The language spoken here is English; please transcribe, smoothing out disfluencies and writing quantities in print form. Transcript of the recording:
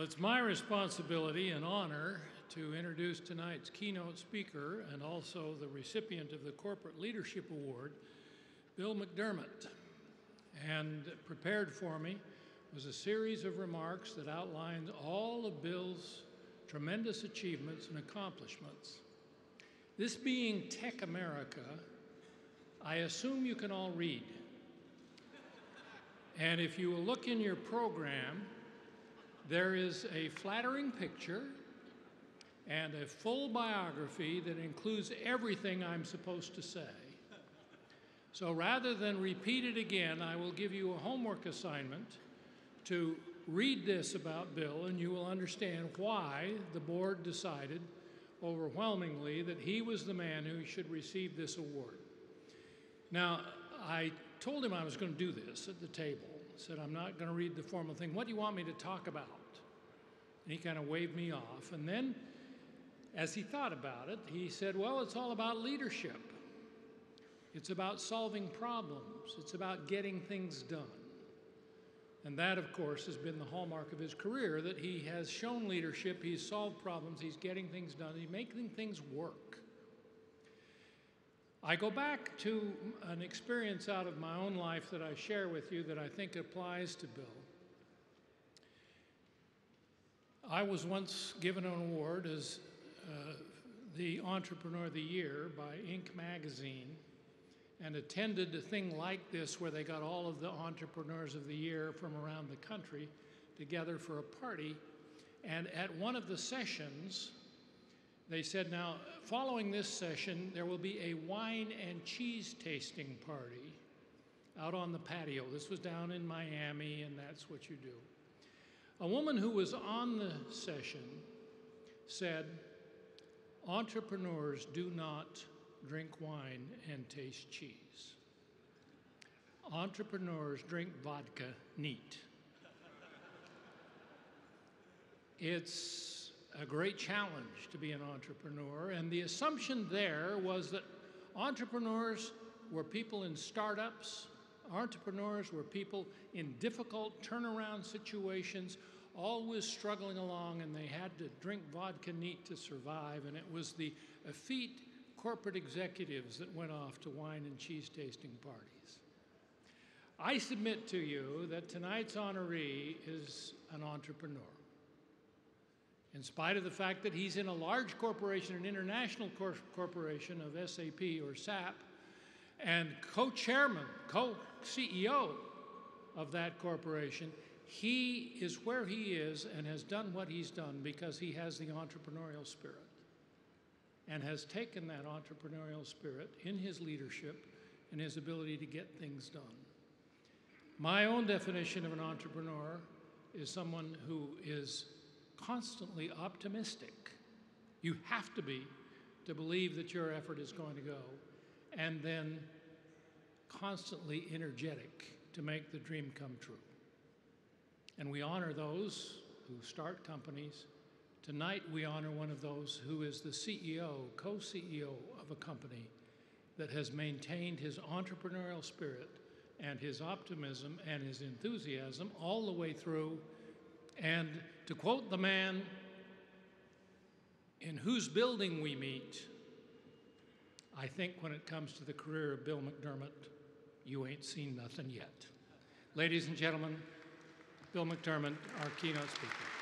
Well, it's my responsibility and honor to introduce tonight's keynote speaker and also the recipient of the Corporate Leadership Award, Bill McDermott. And prepared for me was a series of remarks that outlined all of Bill's tremendous achievements and accomplishments. This being TechAmerica, I assume you can all read. And if you will look in your program, there is a flattering picture and a full biography that includes everything I'm supposed to say. So rather than repeat it again, I will give you a homework assignment to read this about Bill, and you will understand why the board decided overwhelmingly that he was the man who should receive this award. Now, I told him I was going to do this at the table. I said, I'm not going to read the formal thing. What do you want me to talk about? And he kind of waved me off. And then, as he thought about it, he said, well, it's all about leadership. It's about solving problems. It's about getting things done. And that, of course, has been the hallmark of his career, that he has shown leadership, he's solved problems, he's getting things done, he's making things work. I go back to an experience out of my own life that I share with you that I think applies to Bill. I was once given an award as the Entrepreneur of the Year by Inc. magazine, and attended a thing like this where they got all of the entrepreneurs of the year from around the country together for a party. And at one of the sessions, they said, now, following this session, there will be a wine and cheese tasting party out on the patio. This was down in Miami, and that's what you do. A woman who was on the session said, entrepreneurs do not drink wine and taste cheese. Entrepreneurs drink vodka neat. It's a great challenge to be an entrepreneur, and the assumption there was that entrepreneurs were people in startups, entrepreneurs were people in difficult turnaround situations, always struggling along, and they had to drink vodka neat to survive, and it was the effete corporate executives that went off to wine and cheese tasting parties. I submit to you that tonight's honoree is an entrepreneur. In spite of the fact that he's in a large corporation, an international corporation of SAP or SAP, and co-chairman, co-CEO of that corporation, he is where he is and has done what he's done because he has the entrepreneurial spirit and has taken that entrepreneurial spirit in his leadership and his ability to get things done. My own definition of an entrepreneur is someone who is constantly optimistic. You have to be to believe that your effort is going to go, and then constantly energetic to make the dream come true. And we honor those who start companies. Tonight we honor one of those who is the CEO, co-CEO of a company that has maintained his entrepreneurial spirit and his optimism and his enthusiasm all the way through. And to quote the man in whose building we meet, I think when it comes to the career of Bill McDermott, you ain't seen nothing yet. Ladies and gentlemen, Bill McDermott, our keynote speaker.